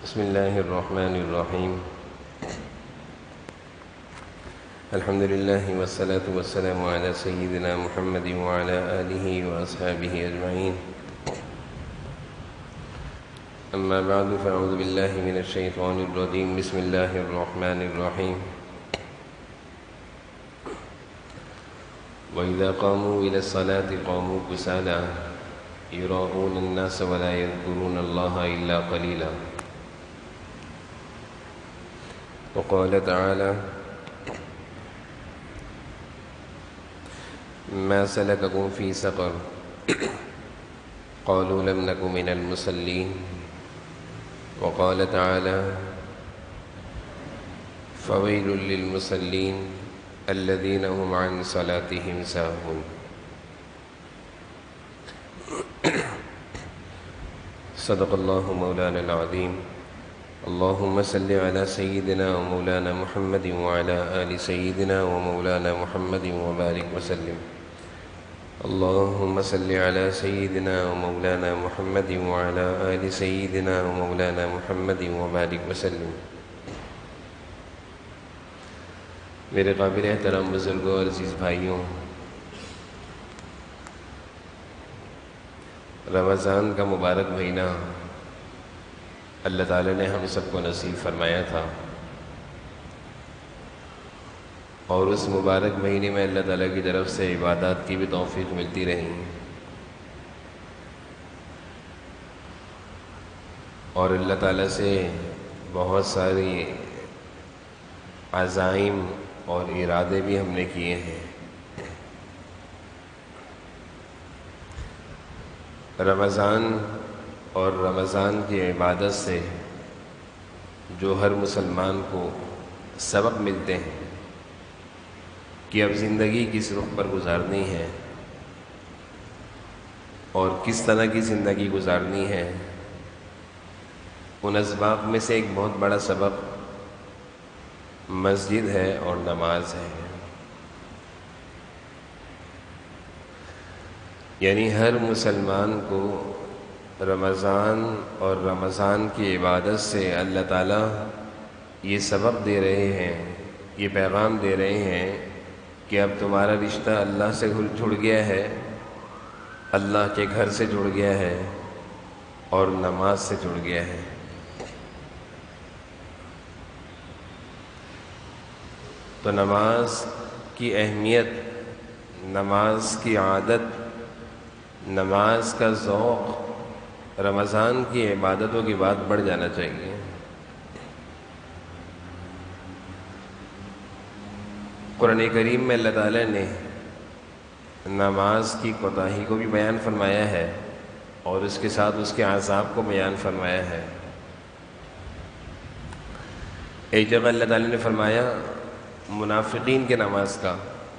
بسم الله الرحمن الرحيم. الحمد لله والصلاة والسلام على سيدنا محمد وعلى آله وأصحابه أجمعين. أما بعد فأعوذ بالله من الشيطان الرجيم. بسم الله الرحمن الرحيم. وإذا قاموا إلى الصلاة قاموا كسالى يراءون الناس ولا يذكرون الله إلا قليلا. وقال تعالى: ما سلككم في سقر قالوا لم نك من المصلين. وقال تعالى: فويل للمصلين الذين هم عن صلاتهم ساهون. صدق الله مولانا العظيم. اللهم صل على سيدنا ومولانا محمد وعلى آل سيدنا ومولانا محمد وبارك وسلم. اللهم صل على سيدنا ومولانا محمد وعلى آل سيدنا ومولانا محمد وبارك وسلم. میرے قابل احترام بزرگوں اور عزیز بھائیوں، رمضان کا مبارک مہینہ اللہ تعالی نے ہم سب کو نصیب فرمایا تھا، اور اس مبارک مہینے میں اللہ تعالیٰ کی طرف سے عبادات کی بھی توفیق ملتی رہی، اور اللہ تعالیٰ سے بہت ساری عزائم اور ارادے بھی ہم نے کیے ہیں۔ رمضان اور رمضان کی عبادت سے جو ہر مسلمان کو سبق ملتے ہیں کہ اب زندگی کس رخ پر گزارنی ہے اور کس طرح کی زندگی گزارنی ہے، ان اسباق میں سے ایک بہت بڑا سبق مسجد ہے اور نماز ہے۔ یعنی ہر مسلمان کو رمضان اور رمضان کی عبادت سے اللہ تعالیٰ یہ سبق دے رہے ہیں، یہ پیغام دے رہے ہیں کہ اب تمہارا رشتہ اللہ سے جڑ گیا ہے، اللہ کے گھر سے جڑ گیا ہے اور نماز سے جڑ گیا ہے۔ تو نماز کی اہمیت، نماز کی عادت، نماز کا ذوق رمضان کی عبادتوں کے بعد بڑھ جانا چاہیے۔ قرآن کریم میں اللہ تعالیٰ نے نماز کی کوتاہی کو بھی بیان فرمایا ہے اور اس کے ساتھ اس کے عذاب کو بیان فرمایا ہے۔ ایک جگہ اللہ تعالیٰ نے فرمایا منافقین کے نماز کا،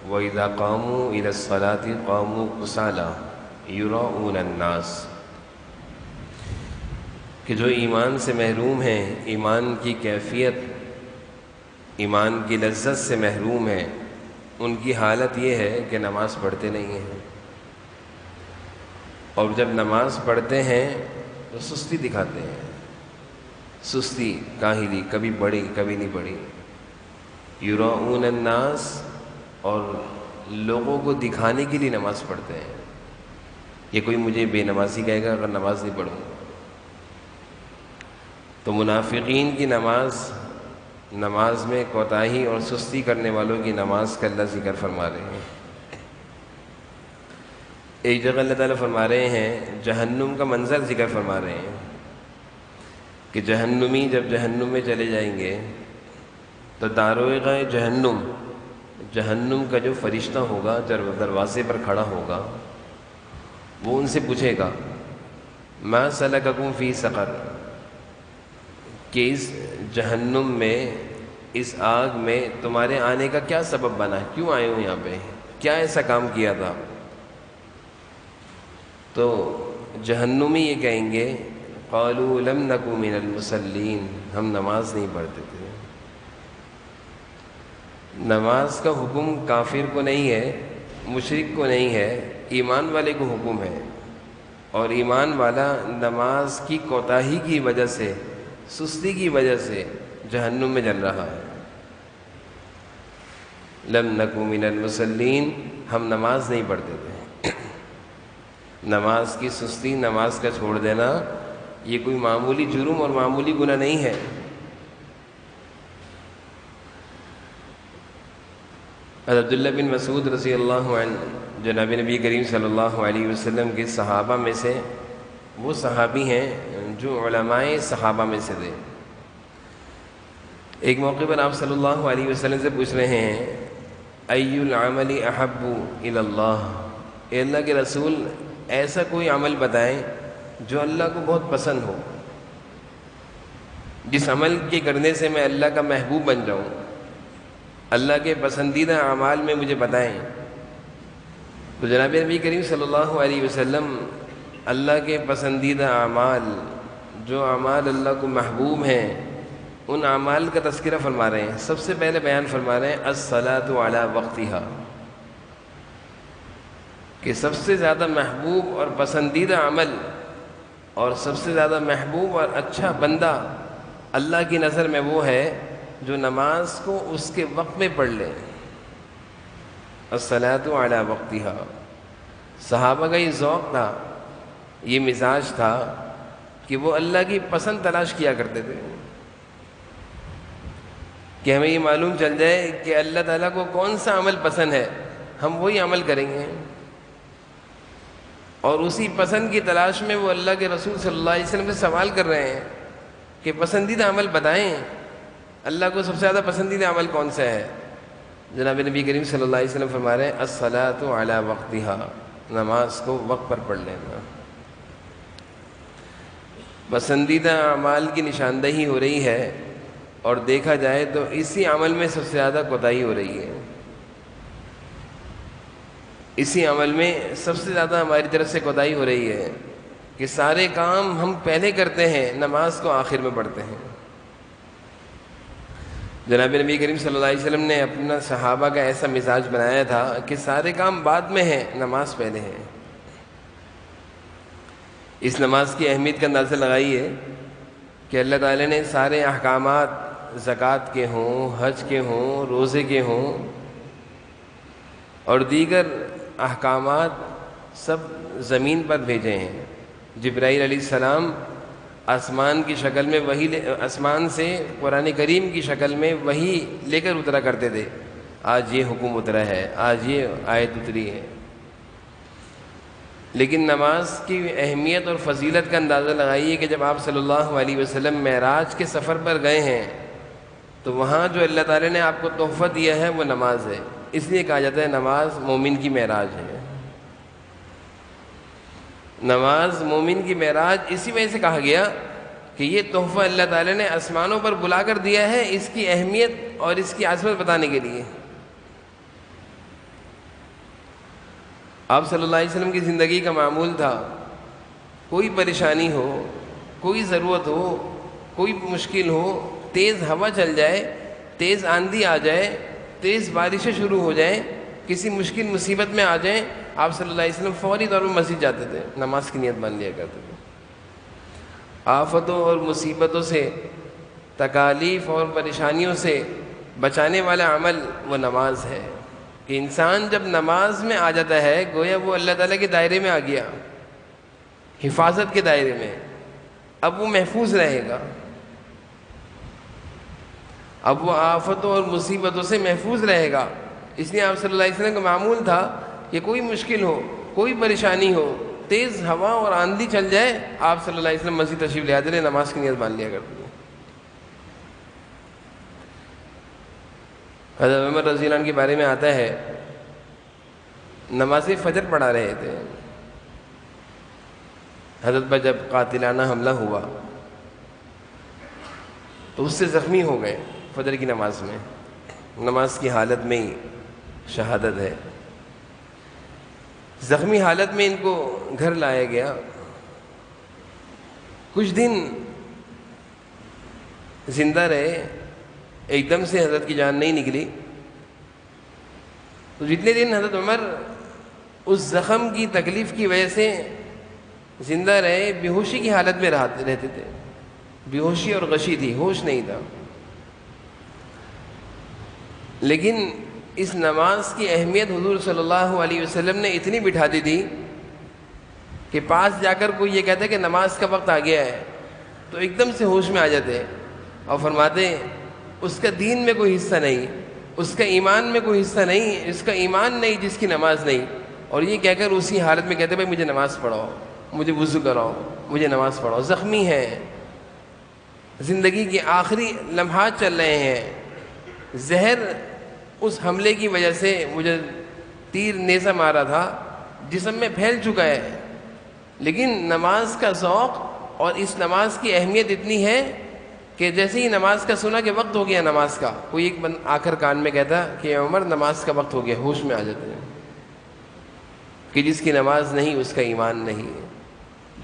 وَإِذَا قَامُوا إِلَى الصَّلَاةِ قَامُوا كُسَالَىٰ يُرَاءُونَ النَّاسَ، کہ جو ایمان سے محروم ہیں، ایمان کی کیفیت، ایمان کی لذت سے محروم ہیں، ان کی حالت یہ ہے کہ نماز پڑھتے نہیں ہیں، اور جب نماز پڑھتے ہیں تو سستی دکھاتے ہیں، سستی، کاہلی، کبھی بڑی کبھی نہیں بڑی۔ یراؤون الناس، اور لوگوں کو دکھانے کے لیے نماز پڑھتے ہیں۔ یہ کوئی مجھے بے نمازی کہے گا اگر نماز نہیں پڑھوں گا؟ تو منافقین کی نماز میں کوتاہی اور سستی کرنے والوں کی نماز کا اللہ ذکر فرما رہے ہیں۔ ایک جگہ اللہ تعالیٰ فرما رہے ہیں، جہنم کا منظر ذکر فرما رہے ہیں کہ جہنمی جب جہنم میں چلے جائیں گے تو داروغہ جہنم کا جو فرشتہ ہوگا دروازے پر کھڑا ہوگا، وہ ان سے پوچھے گا ما سلککم فی سقر، کہ اس جہنم میں، اس آگ میں تمہارے آنے کا کیا سبب بنا ہے، کیوں آئے ہو یہاں پہ، کیا ایسا کام کیا تھا؟ تو جہنمی یہ کہیں گے قالوا لم نک من المصلین، ہم نماز نہیں پڑھتے تھے۔ نماز کا حکم کافر کو نہیں ہے، مشرک کو نہیں ہے، ایمان والے کو حکم ہے، اور ایمان والا نماز کی کوتاہی کی وجہ سے سستی کی وجہ سے جہنم میں جل رہا ہے۔ لم نکو من المصلین، ہم نماز نہیں پڑھتے تھے۔ نماز کی سستی، نماز کا چھوڑ دینا، یہ کوئی معمولی جرم اور معمولی گناہ نہیں ہے۔ عبداللہ بن مسعود رضی اللہ عنہ جناب نبی کریم صلی اللہ علیہ وسلم کے صحابہ میں سے وہ صحابی ہیں جو علماء صحابہ میں سے تھے۔ ایک موقع پر آپ صلی اللہ علیہ وسلم سے پوچھ رہے ہیں ای العمل احب الی اللہ، اے اللہ کے رسول ایسا کوئی عمل بتائیں جو اللہ کو بہت پسند ہو، جس عمل کے کرنے سے میں اللہ کا محبوب بن جاؤں، اللہ کے پسندیدہ اعمال میں مجھے بتائیں۔ تو جناب نبی کریم صلی اللہ علیہ وسلم اللہ کے پسندیدہ اعمال، جو اعمال اللہ کو محبوب ہیں، ان اعمال کا تذکرہ فرما رہے ہیں۔ سب سے پہلے بیان فرما رہے ہیں الصلاۃ علی وقتہا، کہ سب سے زیادہ محبوب اور پسندیدہ عمل اور سب سے زیادہ محبوب اور اچھا بندہ اللہ کی نظر میں وہ ہے جو نماز کو اس کے وقت میں پڑھ لے۔ الصلاۃ علی وقتہا، صحابہ کا یہ ذوق تھا، یہ مزاج تھا کہ وہ اللہ کی پسند تلاش کیا کرتے تھے، کہ ہمیں یہ معلوم چل جائے کہ اللہ تعالیٰ کو کون سا عمل پسند ہے، ہم وہی عمل کریں گے۔ اور اسی پسند کی تلاش میں وہ اللہ کے رسول صلی اللہ علیہ وسلم سے سوال کر رہے ہیں کہ پسندیدہ عمل بتائیں، اللہ کو سب سے زیادہ پسندیدہ عمل کون سا ہے؟ جناب نبی کریم صلی اللہ علیہ وسلم فرما رہے ہیں الصلاۃ علی وقتہا، نماز کو وقت پر پڑھ لینا۔ پسندیدہ اعمال کی نشاندہی ہو رہی ہے، اور دیکھا جائے تو اسی عمل میں سب سے زیادہ کوتاہی ہو رہی ہے، اسی عمل میں سب سے زیادہ ہماری طرف سے کوتاہی ہو رہی ہے کہ سارے کام ہم پہلے کرتے ہیں، نماز کو آخر میں پڑھتے ہیں۔ جناب نبی کریم صلی اللہ علیہ وسلم نے اپنا صحابہ کا ایسا مزاج بنایا تھا کہ سارے کام بعد میں ہیں، نماز پہلے ہے۔ اس نماز کی اہمیت کا اندازہ لگائیے کہ اللہ تعالیٰ نے سارے احکامات، زکوٰۃ کے ہوں، حج کے ہوں، روزے کے ہوں اور دیگر احکامات، سب زمین پر بھیجے ہیں۔ جبرائیل علیہ السلام آسمان کی شکل میں وحی آسمان سے قرآن کریم کی شکل میں وحی لے کر اترا کرتے تھے، آج یہ حکم اترا ہے، آج یہ آیت اتری ہے۔ لیکن نماز کی اہمیت اور فضیلت کا اندازہ لگائیے کہ جب آپ صلی اللہ علیہ وسلم معراج کے سفر پر گئے ہیں تو وہاں جو اللہ تعالیٰ نے آپ کو تحفہ دیا ہے وہ نماز ہے، اس لیے کہا جاتا ہے نماز مومن کی معراج ہے۔ نماز مومن کی معراج اسی وجہ سے کہا گیا کہ یہ تحفہ اللہ تعالیٰ نے آسمانوں پر بلا کر دیا ہے، اس کی اہمیت اور اس کی عظمت بتانے کے لیے۔ آپ صلی اللہ علیہ وسلم کی زندگی کا معمول تھا، کوئی پریشانی ہو، کوئی ضرورت ہو، کوئی مشکل ہو، تیز ہوا چل جائے، تیز آندھی آ جائے، تیز بارشیں شروع ہو جائیں، کسی مشکل مصیبت میں آ جائیں، آپ صلی اللہ علیہ وسلم فوری طور پر مسجد جاتے تھے، نماز کی نیت مان لیا کرتے تھے۔ آفتوں اور مصیبتوں سے، تکالیف اور پریشانیوں سے بچانے والا عمل وہ نماز ہے، کہ انسان جب نماز میں آ جاتا ہے گویا وہ اللہ تعالیٰ کے دائرے میں آ گیا، حفاظت کے دائرے میں، اب وہ محفوظ رہے گا، اب وہ آفتوں اور مصیبتوں سے محفوظ رہے گا۔ اس لیے آپ صلی اللہ علیہ وسلم کا معمول تھا کہ کوئی مشکل ہو، کوئی پریشانی ہو، تیز ہوا اور آندھی چل جائے، آپ صلی اللہ علیہ وسلم مسجد تشریف لے آتے تھے، نماز کی نیت مان لیا کرتے تھے۔ حضرت عمر رضی اللہ عنہ کے بارے میں آتا ہے، نماز فجر پڑھا رہے تھے، حضرت پر جب قاتلانہ حملہ ہوا تو اس سے زخمی ہو گئے فجر کی نماز میں، نماز کی حالت میں ہی شہادت ہے۔ زخمی حالت میں ان کو گھر لایا گیا، کچھ دن زندہ رہے، ایک دم سے حضرت کی جان نہیں نکلی، تو جتنے دن حضرت عمر اس زخم کی تکلیف کی وجہ سے زندہ رہے، بے ہوشی کی حالت میں رہتے تھے۔ بے ہوشی اور غشی تھی، ہوش نہیں تھا. لیکن اس نماز کی اہمیت حضور صلی اللہ علیہ وسلم نے اتنی بٹھا دی تھی کہ پاس جا کر کوئی یہ کہتا ہے کہ نماز کا وقت آ گیا ہے تو ایک دم سے ہوش میں آ جاتے اور فرماتے اس کا دین میں کوئی حصہ نہیں، اس کا ایمان میں کوئی حصہ نہیں، اس کا ایمان نہیں جس کی نماز نہیں. اور یہ کہہ کر اسی حالت میں کہتے بھائی مجھے نماز پڑھاؤ، مجھے وضو کراؤ، مجھے نماز پڑھاؤ. زخمی ہے، زندگی کے آخری لمحات چل رہے ہیں، زہر اس حملے کی وجہ سے مجھے تیر نیزہ مارا تھا جسم میں پھیل چکا ہے، لیکن نماز کا ذوق اور اس نماز کی اہمیت اتنی ہے کہ جیسے ہی نماز کا سنا کہ وقت ہو گیا نماز کا، کوئی ایک آخر کان میں کہتا کہ عمر نماز کا وقت ہو گیا، ہوش میں آ جاتے ہیں کہ جس کی نماز نہیں اس کا ایمان نہیں،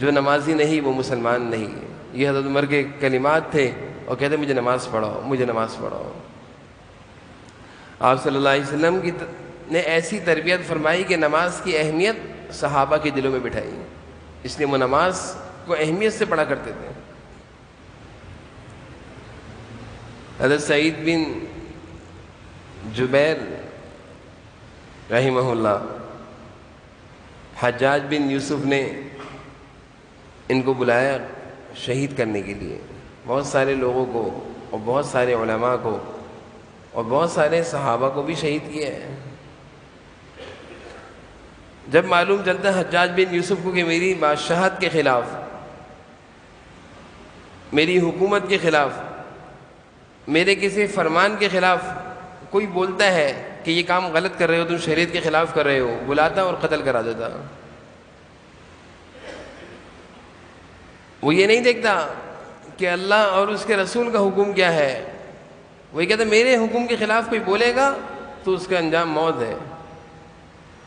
جو نمازی نہیں وہ مسلمان نہیں. یہ حضرت عمر کے کلمات تھے اور کہتے مجھے نماز پڑھاؤ، مجھے نماز پڑھاؤ. آپ صلی اللہ علیہ وسلم نے ایسی تربیت فرمائی کہ نماز کی اہمیت صحابہ کے دلوں میں بٹھائی، اس لیے وہ نماز کو اہمیت سے پڑھا کرتے تھے. حضرت سعید بن جبیر رحمہ اللہ، حجاج بن یوسف نے ان کو بلایا شہید کرنے کے لیے. بہت سارے لوگوں کو اور بہت سارے علماء کو اور بہت سارے صحابہ کو بھی شہید کیا ہے. جب معلوم چلتا ہے حجاج بن یوسف کو کہ میری بادشاہت کے خلاف، میری حکومت کے خلاف، میرے کسی فرمان کے خلاف کوئی بولتا ہے کہ یہ کام غلط کر رہے ہو، تم شریعت کے خلاف کر رہے ہو، بلاتا اور قتل کرا دیتا. وہ یہ نہیں دیکھتا کہ اللہ اور اس کے رسول کا حکم کیا ہے، وہ یہ کہتا میرے حکم کے خلاف کوئی بولے گا تو اس کا انجام موت ہے.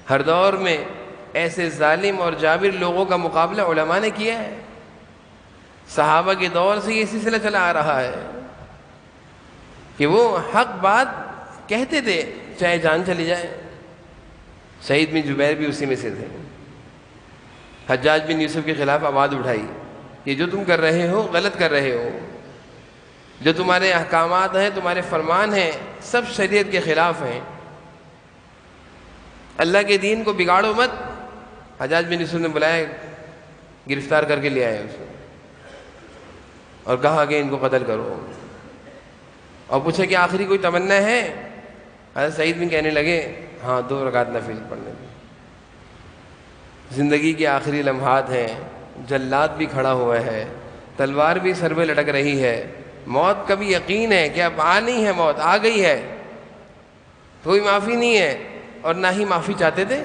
ہر دور میں ایسے ظالم اور جابر لوگوں کا مقابلہ علماء نے کیا ہے. صحابہ کے دور سے یہ سلسلہ چلا آ رہا ہے کہ وہ حق بات کہتے تھے چاہے جان چلی جائے. سعید بن جبیر بھی اسی میں سے تھے. حجاج بن یوسف کے خلاف آواز اٹھائی کہ جو تم کر رہے ہو غلط کر رہے ہو، جو تمہارے احکامات ہیں، تمہارے فرمان ہیں، سب شریعت کے خلاف ہیں، اللہ کے دین کو بگاڑو مت. حجاج بن یوسف نے بلایا، گرفتار کر کے لے آئے اسے اور کہا کہ ان کو قتل کرو، اور پوچھا کہ آخری کوئی تمنا ہے. حضرت سعید بن کہنے لگے ہاں 2 رکعت نفل پڑھنے دیں. زندگی کے آخری لمحات ہیں، جلاد بھی کھڑا ہوا ہے، تلوار بھی سر پہ لٹک رہی ہے، موت کا بھی یقین ہے کہ اب آنی ہے، موت آ گئی ہے، کوئی معافی نہیں ہے، اور نہ ہی معافی چاہتے تھے.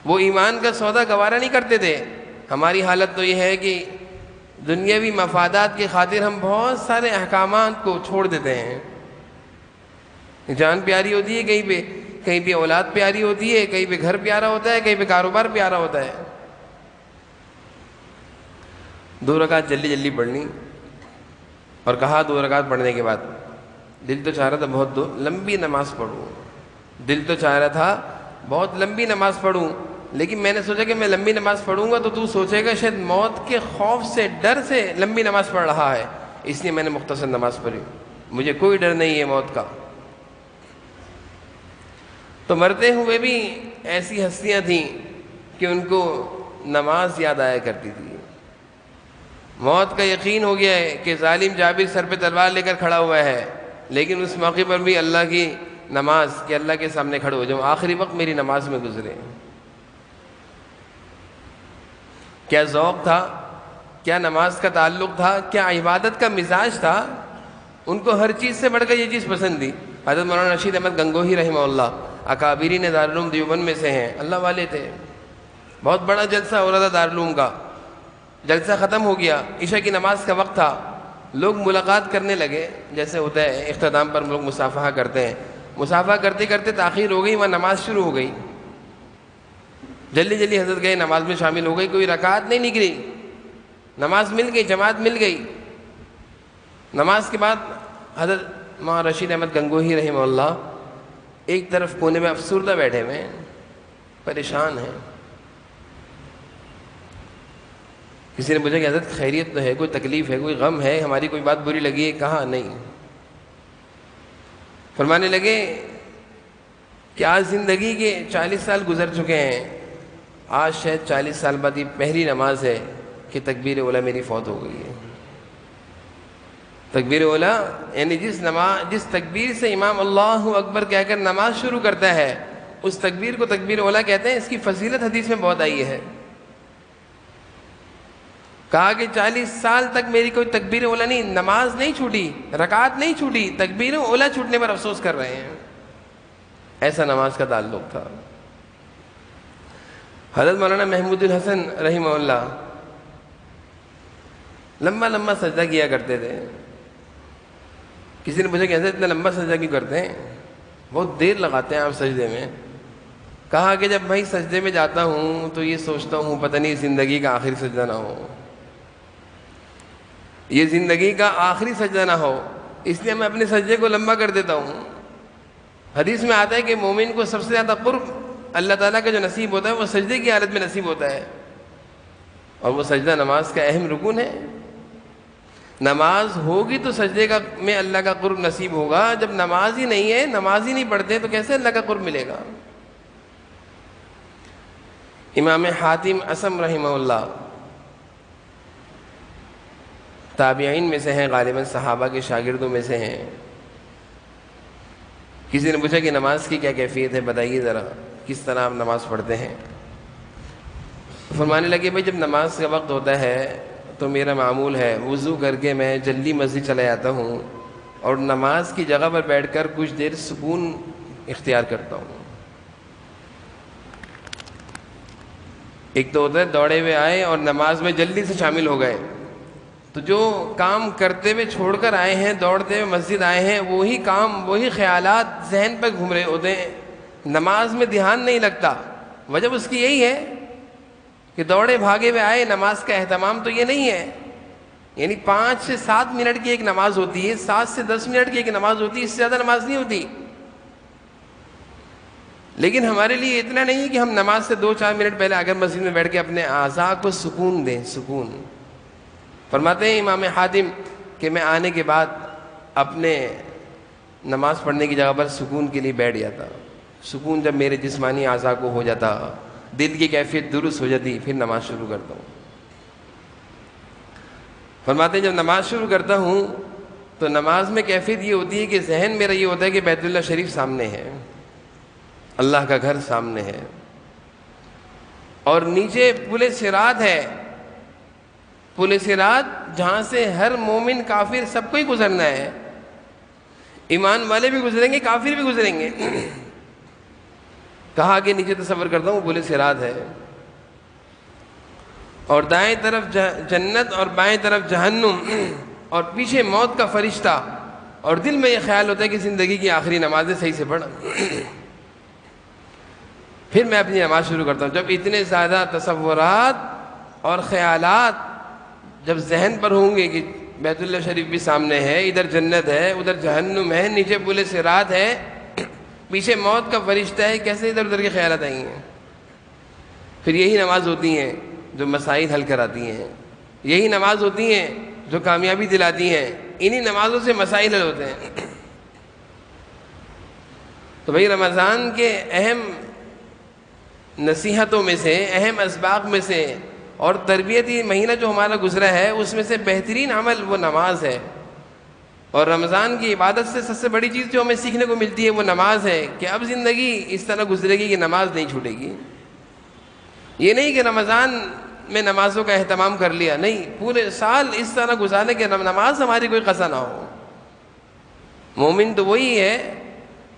وہ ایمان کا سودا گوارا نہیں کرتے تھے. ہماری حالت تو یہ ہے کہ دنیاوی مفادات کی خاطر ہم بہت سارے احکامات کو چھوڑ دیتے ہیں. جان پیاری ہوتی ہے کہیں پہ اولاد پیاری ہوتی ہے، کہیں پہ گھر پیارا ہوتا ہے، کہیں پہ کاروبار پیارا ہوتا ہے. 2 رکعت جلدی جلدی پڑھنی، اور کہا 2 رکعت پڑھنے کے بعد دل تو چاہ رہا تھا بہت لمبی نماز پڑھوں، دل تو چاہ رہا تھا بہت لمبی نماز پڑھوں، لیکن میں نے سوچا کہ میں لمبی نماز پڑھوں گا تو سوچے گا شاید موت کے خوف سے، ڈر سے لمبی نماز پڑھ رہا ہے، اس لیے میں نے مختصر نماز پڑھی. مجھے کوئی ڈر نہیں ہے موت کا. تو مرتے ہوئے بھی ایسی ہستیاں تھیں کہ ان کو نماز یاد آیا کرتی تھی. موت کا یقین ہو گیا ہے کہ ظالم جابر سر پہ تلوار لے کر کھڑا ہوا ہے، لیکن اس موقع پر بھی اللہ کی نماز کہ اللہ کے سامنے کھڑے ہو جاؤں، آخری وقت میری نماز میں گزرے. کیا ذوق تھا، کیا نماز کا تعلق تھا، کیا عبادت کا مزاج تھا. ان کو ہر چیز سے بڑھ کر یہ چیز پسند تھی. حضرت مولانا رشید احمد گنگوہی رحمہ اللہ اکابرین دارالعلوم دیوبند میں سے ہیں، اللہ والے تھے. بہت بڑا جلسہ ہو رہا تھا دارالعلوم کا. جلسہ ختم ہو گیا، عشاء کی نماز کا وقت تھا. لوگ ملاقات کرنے لگے، جیسے ہوتا ہے اختتام پر لوگ مصافحہ کرتے ہیں. مصافحہ کرتے کرتے تاخیر ہو گئی، وہاں نماز شروع ہو گئی. جلدی جلدی حضرت گئے، نماز میں شامل ہو گئی. کوئی رکعت نہیں نکلی، نماز مل گئی، جماعت مل گئی. نماز کے بعد حضرت مولانا رشید احمد گنگوہی رحمہ اللہ ایک طرف کونے میں افسردہ بیٹھے ہوئے ہیں، پریشان ہیں کسی نے پوچھا کہ حضرت خیریت تو ہے، کوئی تکلیف ہے، کوئی غم ہے، ہماری کوئی بات بری لگی ہے؟ کہا نہیں۔ فرمانے لگے کہ آج زندگی کے 40 سال گزر چکے ہیں، آج شاید 40 سال بعد یہ پہلی نماز ہے کہ تکبیر اولیٰ میری فوت ہو گئی ہے۔ تکبیر اولیٰ یعنی جس تکبیر سے امام اللہ اکبر کہہ کر نماز شروع کرتا ہے، اس تکبیر کو تکبیر اولیٰ کہتے ہیں۔ اس کی فضیلت حدیث میں بہت آئی ہے۔ کہا کہ 40 سال تک میری کوئی تکبیر اولیٰ نہیں، نماز نہیں چھوٹی، رکعت نہیں چھوٹی، تکبیر اولیٰ چھوٹنے پر افسوس کر رہے ہیں۔ ایسا نماز کا تعلق تھا۔ حضرت مولانا محمود الحسن رحمہ اللہ لمبا لمبا سجدہ کیا کرتے تھے۔ کسی نے پوچھا کہ حضرت اتنا لمبا سجدہ کیوں کرتے ہیں؟ بہت دیر لگاتے ہیں آپ سجدے میں۔ کہا کہ جب بھائی سجدے میں جاتا ہوں تو یہ سوچتا ہوں پتہ نہیں زندگی کا آخری سجدہ نہ ہو، یہ زندگی کا آخری سجدہ نہ ہو، اس لیے میں اپنے سجدے کو لمبا کر دیتا ہوں۔ حدیث میں آتا ہے کہ مومن کو سب سے زیادہ قرب اللہ تعالیٰ کا جو نصیب ہوتا ہے وہ سجدے کی حالت میں نصیب ہوتا ہے، اور وہ سجدہ نماز کا اہم رکن ہے۔ نماز ہوگی تو سجدے کا میں اللہ کا قرب نصیب ہوگا، جب نماز ہی نہیں ہے، نماز ہی نہیں پڑھتے تو کیسے اللہ کا قرب ملے گا؟ امام حاتم اصم رحمہ اللہ تابعین میں سے ہیں، غالباً صحابہ کے شاگردوں میں سے ہیں۔ کسی نے پوچھا کہ نماز کی کیا کیفیت ہے، بتائیے ذرا کس طرح آپ نماز پڑھتے ہیں؟ فرمانے لگے بھائی جب نماز کا وقت ہوتا ہے تو میرا معمول ہے وضو کر کے میں جلدی مسجد چلا جاتا ہوں اور نماز کی جگہ پر بیٹھ کر کچھ دیر سکون اختیار کرتا ہوں۔ ایک تو ہوتا ہے دوڑے ہوئے آئے اور نماز میں جلدی سے شامل ہو گئے، تو جو کام کرتے ہوئے چھوڑ کر آئے ہیں، دوڑتے ہوئے مسجد آئے ہیں، وہی کام وہی خیالات ذہن پہ گھوم رہے ہوتے ہیں، نماز میں دھیان نہیں لگتا۔ وجہ اس کی یہی ہے کہ دوڑے بھاگے ہوئے آئے، نماز کا اہتمام تو یہ نہیں ہے۔ یعنی 5 سے 7 منٹ کی ایک نماز ہوتی ہے، 7 سے 10 منٹ کی ایک نماز ہوتی ہے، اس سے زیادہ نماز نہیں ہوتی۔ لیکن ہمارے لیے اتنا نہیں ہے کہ ہم نماز سے 2-4 منٹ پہلے اگر مسجد میں بیٹھ کے اپنے اعضاء کو سکون دیں۔ سکون فرماتے ہیں امام حاتم کہ میں آنے کے بعد اپنے نماز پڑھنے کی جگہ پر سکون کے لیے بیٹھ جاتا۔ سکون جب میرے جسمانی اعضاء کو ہو جاتا، دل کی کیفیت درست ہو جاتی، پھر نماز شروع کرتا ہوں۔ فرماتے ہیں جب نماز شروع کرتا ہوں تو نماز میں کیفیت یہ ہوتی ہے کہ ذہن میرا یہ ہوتا ہے کہ بیت اللہ شریف سامنے ہے، اللہ کا گھر سامنے ہے، اور نیچے پل صراط ہے، پل صراط جہاں سے ہر مومن کافر سب کو ہی گزرنا ہے، ایمان والے بھی گزریں گے، کافر بھی گزریں گے۔ کہا کہ نیچے تصور کرتا ہوں پل صراط ہے، اور دائیں طرف جنت اور بائیں طرف جہنم، اور پیچھے موت کا فرشتہ، اور دل میں یہ خیال ہوتا ہے کہ زندگی کی آخری نمازیں صحیح سے پڑھ۔ پھر میں اپنی نماز شروع کرتا ہوں۔ جب اتنے زیادہ تصورات اور خیالات جب ذہن پر ہوں گے کہ بیت اللہ شریف بھی سامنے ہے، ادھر جنت ہے، ادھر جہنم ہے، نیچے پل صراط ہے، پیچھے موت کا فرشتہ ہے، کیسے ادھر ادھر کے خیالات آئیں گے؟ پھر یہی نماز ہوتی ہیں جو مسائل حل کراتی ہیں، یہی نماز ہوتی ہیں جو کامیابی دلاتی ہیں، انہی نمازوں سے مسائل حل ہوتے ہیں۔ تو بھائی رمضان کے اہم نصیحتوں میں سے، اہم اسباق میں سے، اور تربیتی مہینہ جو ہمارا گزرا ہے اس میں سے بہترین عمل وہ نماز ہے، اور رمضان کی عبادت سے سب سے بڑی چیز جو ہمیں سیکھنے کو ملتی ہے وہ نماز ہے، کہ اب زندگی اس طرح گزرے گی کہ نماز نہیں چھوٹے گی۔ یہ نہیں کہ رمضان میں نمازوں کا اہتمام کر لیا، نہیں، پورے سال اس طرح گزارے کہ نماز ہماری کوئی قضا نہ ہو۔ مومن تو وہی ہے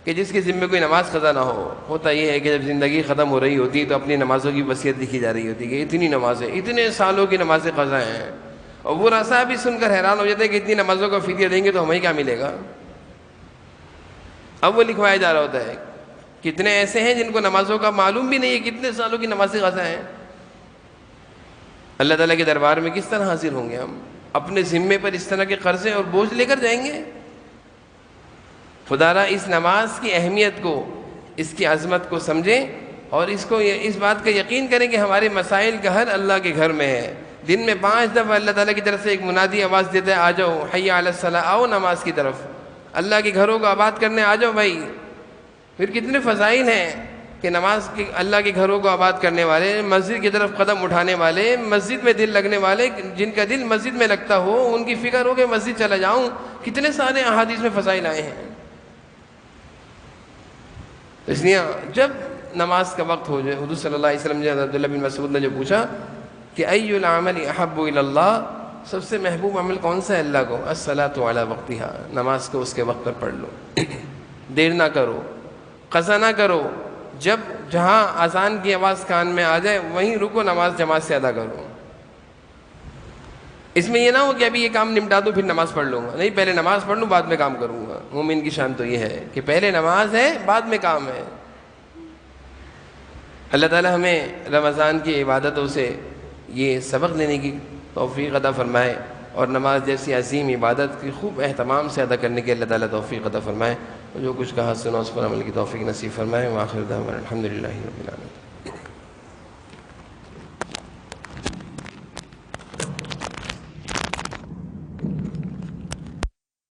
کہ جس کے ذمہ کوئی نماز قضا نہ ہو۔ ہوتا یہ ہے کہ جب زندگی ختم ہو رہی ہوتی تو اپنی نمازوں کی وصیت لکھی جا رہی ہوتی کہ اتنی نمازیں، اتنے سالوں کی نمازیں قضا ہیں، اور وہ رسا بھی سن کر حیران ہو جاتے کہ اتنی نمازوں کا فدیہ دیں گے تو ہمیں کیا ملے گا؟ اب وہ لکھوایا جا رہا ہوتا ہے۔ کتنے ایسے ہیں جن کو نمازوں کا معلوم بھی نہیں ہے کتنے سالوں کی نمازیں قضا ہیں۔ اللہ تعالیٰ کے دربار میں کس طرح حاضر ہوں گے ہم؟ اپنے ذمے پر اس طرح کے قرضے اور بوجھ لے کر جائیں گے؟ خدا را اس نماز کی اہمیت کو، اس کی عظمت کو سمجھیں، اور اس بات کا یقین کریں کہ ہمارے مسائل کا حل اللہ کے گھر میں ہے۔ دن میں 5 دفعہ اللہ تعالیٰ کی طرف سے ایک منادی آواز دیتا ہے آ جاؤ حی علی الصلاۃ، آؤ نماز کی طرف، اللہ کے گھروں کو آباد کرنے آ جاؤ بھائی۔ پھر کتنے فضائل ہیں کہ نماز کے، اللہ کے گھروں کو آباد کرنے والے، مسجد کی طرف قدم اٹھانے والے، مسجد میں دل لگنے والے، جن کا دل مسجد میں لگتا ہو ان کی فکر ہو کہ مسجد چلا جاؤں، کتنے سارے احادیث میں فضائل آئے ہیں۔ اس لیے جب نماز کا وقت ہو جائے، حضور صلی اللہ علیہ وسلم نے عبداللہ بن مسعود نے جو پوچھا کہ ای العمل احب الی اللہ، سب سے محبوب عمل کون سا ہے اللہ کو؟ الصلاۃ علی وقتہا، نماز کو اس کے وقت پر پڑھ لو، دیر نہ کرو، قضا نہ کرو، جب جہاں اذان کی آواز کان میں آ جائے وہیں رکو، نماز جماعت سے ادا کرو۔ اس میں یہ نہ ہو کہ ابھی یہ کام نمٹا دوں پھر نماز پڑھ لوں گا، نہیں، پہلے نماز پڑھ لوں بعد میں کام کروں گا۔ مومن کی شان تو یہ ہے کہ پہلے نماز ہے بعد میں کام ہے۔ اللہ تعالی ہمیں رمضان کی عبادتوں سے یہ سبق لینے کی توفیق عطا فرمائے، اور نماز جیسی عظیم عبادت کی خوب اہتمام سے ادا کرنے کی اللہ تعالیٰ توفیق عطا فرمائے، جو کچھ کہا سنا اس پر عمل کی توفیق نصیب فرمائے۔ وآخر دعوانا الحمدللہ رب العالمین۔